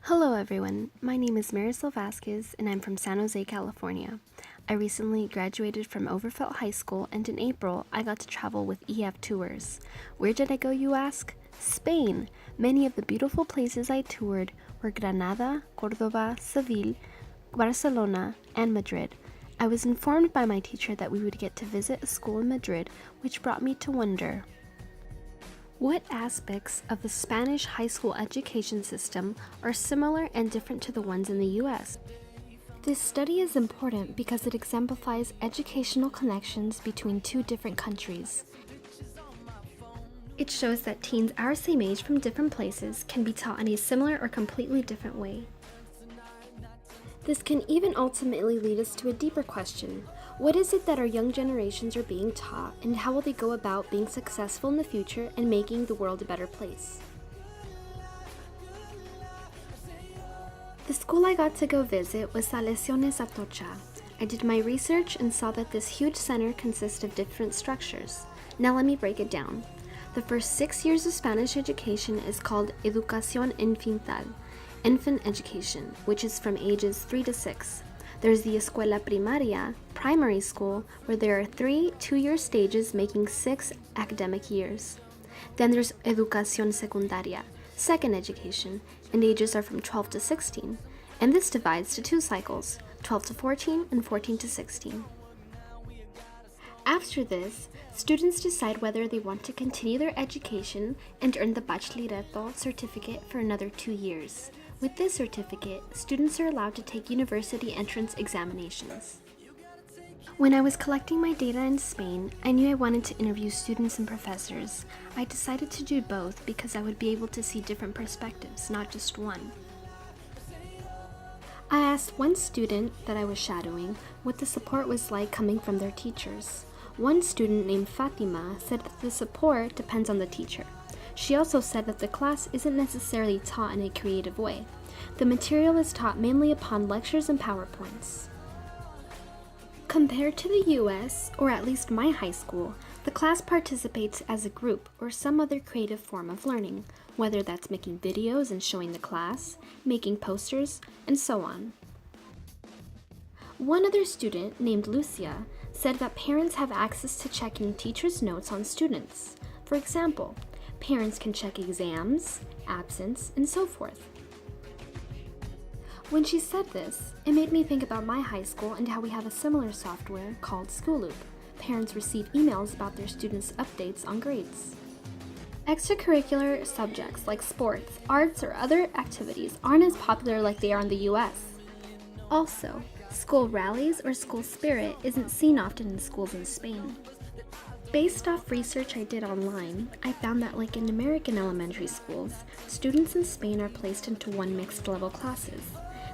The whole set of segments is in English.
Hello everyone, my name is Marisol Vasquez and I'm from San Jose, California. I recently graduated from Overfelt High School and in April I got to travel with EF Tours. Where did I go, you ask? Spain! Many of the beautiful places I toured were Granada, Cordoba, Seville, Barcelona, and Madrid. I was informed by my teacher that we would get to visit a school in Madrid, which brought me to wonder, what aspects of the Spanish high school education system are similar and different to the ones in the US? This study is important because it exemplifies educational connections between two different countries. It shows that teens our same age from different places can be taught in a similar or completely different way. This can even ultimately lead us to a deeper question. What is it that our young generations are being taught, and how will they go about being successful in the future and making the world a better place? The school I got to go visit was Salesianes Atocha. I did my research and saw that this huge center consists of different structures. Now let me break it down. The first 6 years of Spanish education is called Educación Infantil, infant education, which is from ages 3 to 6. There's the Escuela Primaria, primary school, where there are 3 two-year stages making 6 academic years. Then there's Educación Secundaria, second education, and ages are from 12 to 16. And this divides to 2 cycles, 12 to 14 and 14 to 16. After this, students decide whether they want to continue their education and earn the Bachillerato certificate for another 2 years. With this certificate, students are allowed to take university entrance examinations. When I was collecting my data in Spain, I knew I wanted to interview students and professors. I decided to do both because I would be able to see different perspectives, not just one. I asked one student that I was shadowing what the support was like coming from their teachers. One student named Fatima said that the support depends on the teacher. She also said that the class isn't necessarily taught in a creative way. The material is taught mainly upon lectures and PowerPoints. Compared to the US, or at least my high school, the class participates as a group or some other creative form of learning, whether that's making videos and showing the class, making posters, and so on. One other student, named Lucia, said that parents have access to checking teachers' notes on students. For example, parents can check exams, absence, and so forth. When she said this, it made me think about my high school and how we have a similar software called School Loop. Parents receive emails about their students' updates on grades. Extracurricular subjects like sports, arts, or other activities aren't as popular like they are in the US. Also, school rallies or school spirit isn't seen often in schools in Spain. Based off research I did online, I found that like in American elementary schools, students in Spain are placed into one mixed level classes.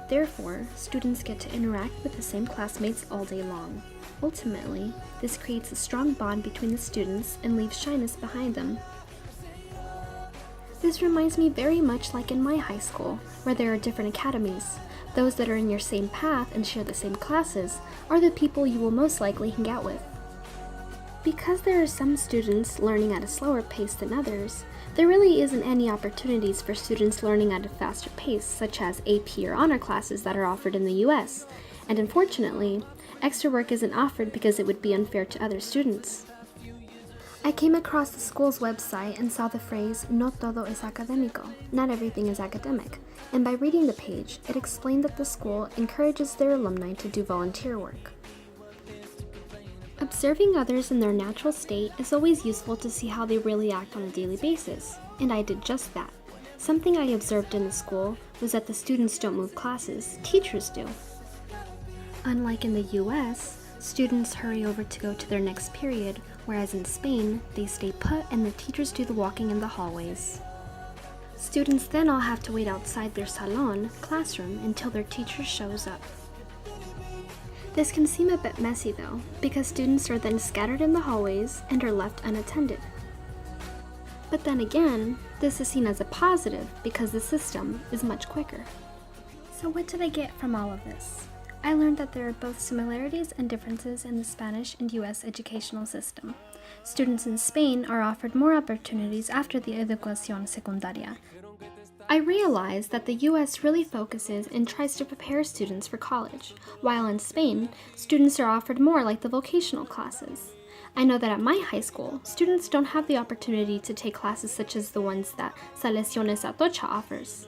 Therefore, students get to interact with the same classmates all day long. Ultimately, this creates a strong bond between the students and leaves shyness behind them. This reminds me very much like in my high school, where there are different academies. Those that are in your same path and share the same classes are the people you will most likely hang out with. Because there are some students learning at a slower pace than others, there really isn't any opportunities for students learning at a faster pace, such as AP or honor classes that are offered in the US. And unfortunately, extra work isn't offered because it would be unfair to other students. I came across the school's website and saw the phrase, "No todo es académico," not everything is academic, and by reading the page, it explained that the school encourages their alumni to do volunteer work. Observing others in their natural state is always useful to see how they really act on a daily basis, and I did just that. Something I observed in the school was that the students don't move classes, teachers do. Unlike in the US, students hurry over to go to their next period, whereas in Spain, they stay put and the teachers do the walking in the hallways. Students then all have to wait outside their salon, classroom, until their teacher shows up. This can seem a bit messy though, because students are then scattered in the hallways and are left unattended. But then again, this is seen as a positive because the system is much quicker. So what did I get from all of this? I learned that there are both similarities and differences in the Spanish and US educational system. Students in Spain are offered more opportunities after the Educación Secundaria. I realize that the US really focuses and tries to prepare students for college, while in Spain, students are offered more like the vocational classes. I know that at my high school, students don't have the opportunity to take classes such as the ones that Selecciones Atocha offers.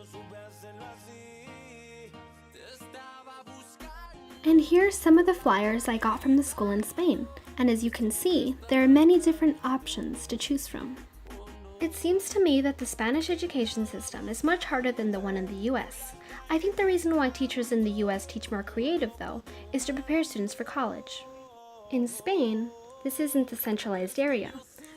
And here's some of the flyers I got from the school in Spain, and as you can see, there are many different options to choose from. It seems to me that the Spanish education system is much harder than the one in the US. I think the reason why teachers in the US teach more creative, though, is to prepare students for college. In Spain, this isn't a centralized area.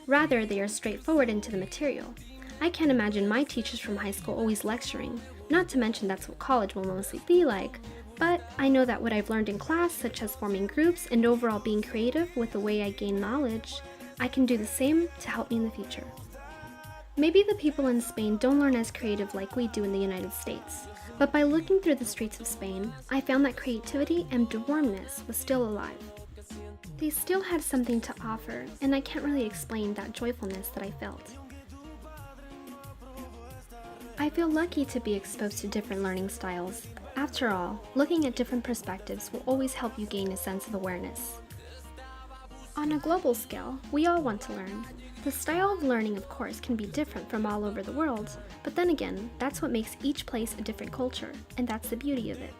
Rather, they are straightforward into the material. I can't imagine my teachers from high school always lecturing, not to mention that's what college will mostly be like, but I know that what I've learned in class, such as forming groups and overall being creative with the way I gain knowledge, I can do the same to help me in the future. Maybe the people in Spain don't learn as creative like we do in the United States, but by looking through the streets of Spain, I found that creativity and warmness was still alive. They still had something to offer, and I can't really explain that joyfulness that I felt. I feel lucky to be exposed to different learning styles. After all, looking at different perspectives will always help you gain a sense of awareness. On a global scale, we all want to learn. The style of learning, of course, can be different from all over the world, but then again, that's what makes each place a different culture, and that's the beauty of it.